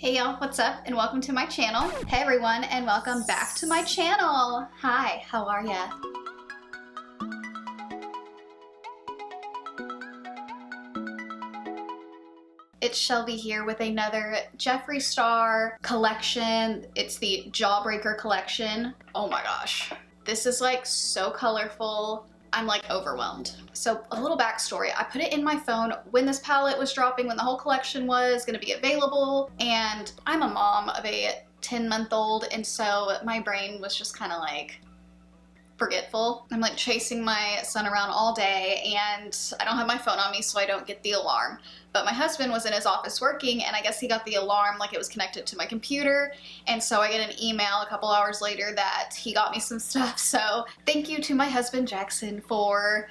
Hey y'all, what's up and welcome to my channel. Hey everyone and welcome back to my channel. Hi, how are ya? It's Shelby here with another Jeffree Star collection. It's the Jawbreaker collection. Oh my gosh. This is like so colorful. I'm like overwhelmed. So a little backstory, I put it in my phone when this palette was dropping, when the whole collection was gonna be available, and I'm a mom of a 10-month-old, and so my brain was just kind of like forgetful. I'm like chasing my son around all day and I don't have my phone on me so I don't get the alarm. But my husband was in his office working and I guess he got the alarm like it was connected to my computer, and so I get an email a couple hours later that he got me some stuff. So thank you to my husband Jackson for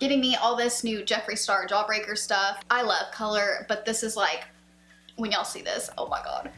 getting me all this new Jeffree Star Jawbreaker stuff. I love color, but this is like, when y'all see this, oh my god,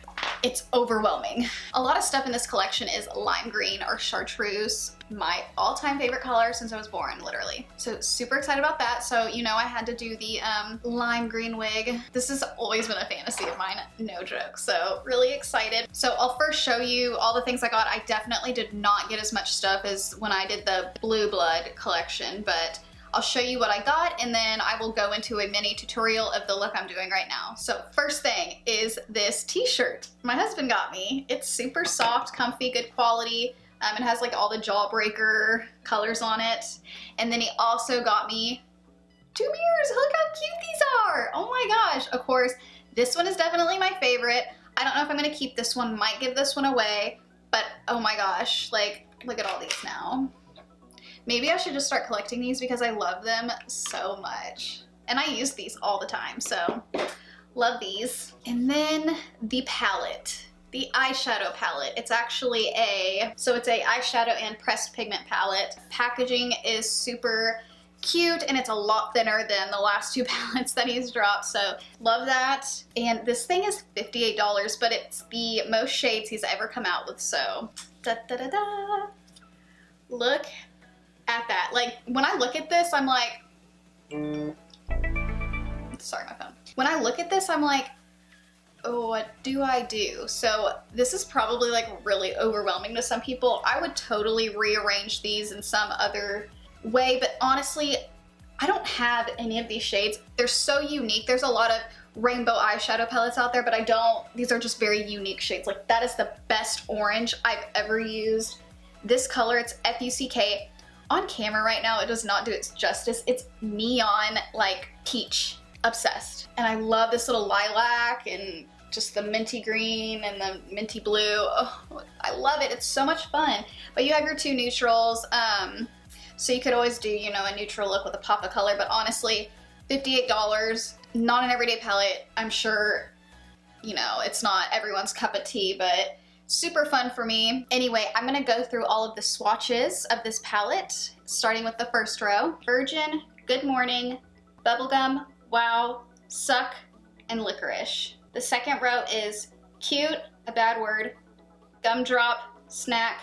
it's overwhelming. A lot of stuff in this collection is lime green or chartreuse, my all-time favorite color since I was born, literally. So super excited about that. So you know I had to do the lime green wig. This has always been a fantasy of mine, no joke. So really excited. So I'll first show you all the things I got. I definitely did not get as much stuff as when I did the Blue Blood collection, but I'll show you what I got and then I will go into a mini tutorial of the look I'm doing right now. So first thing is this t-shirt my husband got me. It's super soft, comfy, good quality. It has like all the Jawbreaker colors on it. And then he also got me 2 mirrors. Look how cute these are. Oh my gosh. Of course, this one is definitely my favorite. I don't know if I'm gonna keep this one, might give this one away, but oh my gosh, like look at all these now. Maybe I should just start collecting these because I love them so much. And I use these all the time, so love these. And then the palette, the eyeshadow palette. It's actually it's a eyeshadow and pressed pigment palette. Packaging is super cute and it's a lot thinner than the last 2 palettes that he's dropped, so love that. And this thing is $58, but it's the most shades he's ever come out with, so da da da da. Look at that. Like when I look at this I'm like, sorry my phone. When I look at this I'm like, oh, what do I do? So this is probably like really overwhelming to some people. I would totally rearrange these in some other way, but honestly I don't have any of these shades. They're so unique. There's a lot of rainbow eyeshadow palettes out there, but I don't, these are just very unique shades. Like that is the best orange I've ever used. This color, it's F-U-C-K. On camera right now, it does not do its justice. It's neon, like peach, obsessed. And I love this little lilac and just the minty green and the minty blue. Oh, I love it. It's so much fun. But you have your 2 neutrals. So you could always do, you know, a neutral look with a pop of color. But honestly, $58, not an everyday palette. I'm sure, you know, it's not everyone's cup of tea, but super fun for me. Anyway, I'm gonna go through all of the swatches of this palette, starting with the first row. Virgin, Good Morning, Bubblegum, Wow, Suck, and Licorice. The second row is Cute, a bad word, Gumdrop, Snack,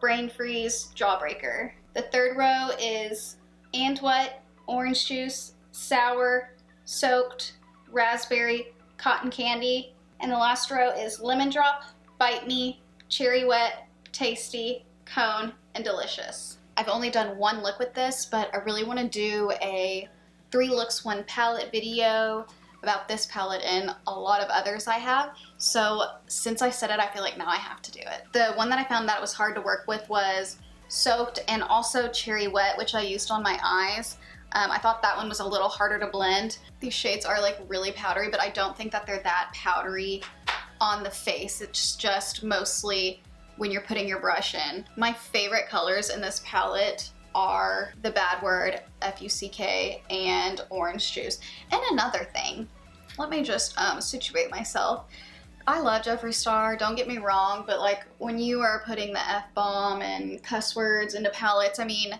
Brain Freeze, Jawbreaker. The third row is And What, Orange Juice, Sour, Soaked, Raspberry, Cotton Candy. And the last row is Lemon Drop, Bite Me, Cherry Wet, Tasty, Cone, and Delicious. I've only done 1 look with this, but I really want to do a 3 looks 1 palette video about this palette and a lot of others I have. So since I said it, I feel like now I have to do it. The one that I found that was hard to work with was Soaked and also Cherry Wet, which I used on my eyes. I thought that one was a little harder to blend. These shades are like really powdery, but I don't think that they're that powdery on the face. It's just mostly when you're putting your brush in. My favorite colors in this palette are the bad word, F-U-C-K, and Orange Juice. And another thing, let me just situate myself. I love Jeffree Star, don't get me wrong, but like when you are putting the F-bomb and cuss words into palettes, I mean,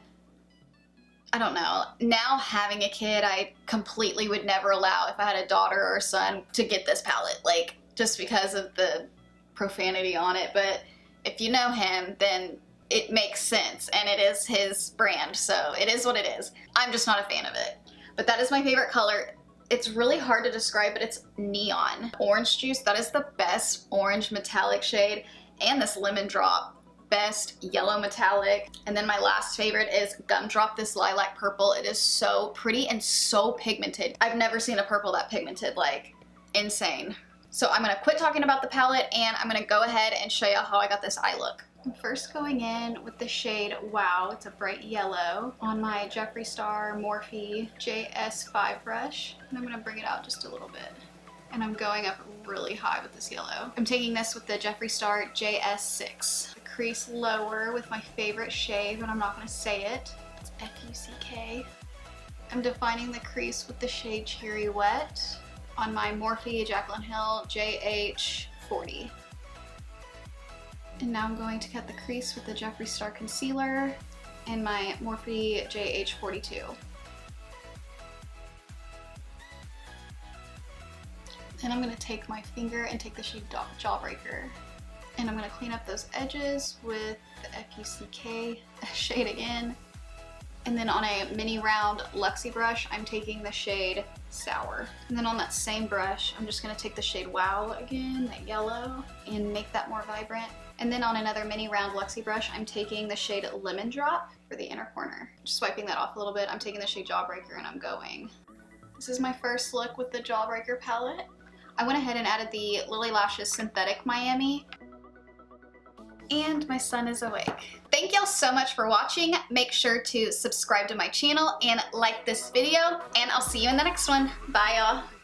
I don't know. Now having a kid, I completely would never allow, if I had a daughter or a son, to get this palette, like just because of the profanity on it. But if you know him, then it makes sense and it is his brand, so it is what it is. I'm just not a fan of it. But that is my favorite color. It's really hard to describe, but it's neon. Orange Juice, that is the best orange metallic shade. And this Lemon Drop, best yellow metallic. And then my last favorite is Gumdrop, this lilac purple. It is so pretty and so pigmented. I've never seen a purple that pigmented, like insane. So I'm gonna quit talking about the palette and I'm gonna go ahead and show you how I got this eye look. I'm first going in with the shade Wow, it's a bright yellow, on my Jeffree Star Morphe JS5 brush. And I'm gonna bring it out just a little bit. And I'm going up really high with this yellow. I'm taking this with the Jeffree Star JS6. The crease lower with my favorite shade, but I'm not gonna say it. It's F-U-C-K. I'm defining the crease with the shade Cherry Wet on my Morphe Jaclyn Hill JH40. And now I'm going to cut the crease with the Jeffree Star Concealer and my Morphe JH42. Then I'm going to take my finger and take the shade Jawbreaker. And I'm going to clean up those edges with the F-U-C-K shade again. And then on a mini round Luxie brush, I'm taking the shade Sour. And then on that same brush, I'm just going to take the shade Wow again, that yellow, and make that more vibrant. And then on another mini round Luxie brush, I'm taking the shade Lemon Drop for the inner corner. Just wiping that off a little bit, I'm taking the shade Jawbreaker and I'm going. This is my first look with the Jawbreaker palette. I went ahead and added the Lily Lashes Synthetic Miami. And my son is awake. Thank y'all so much for watching. Make sure to subscribe to my channel and like this video, and I'll see you in the next one. Bye y'all.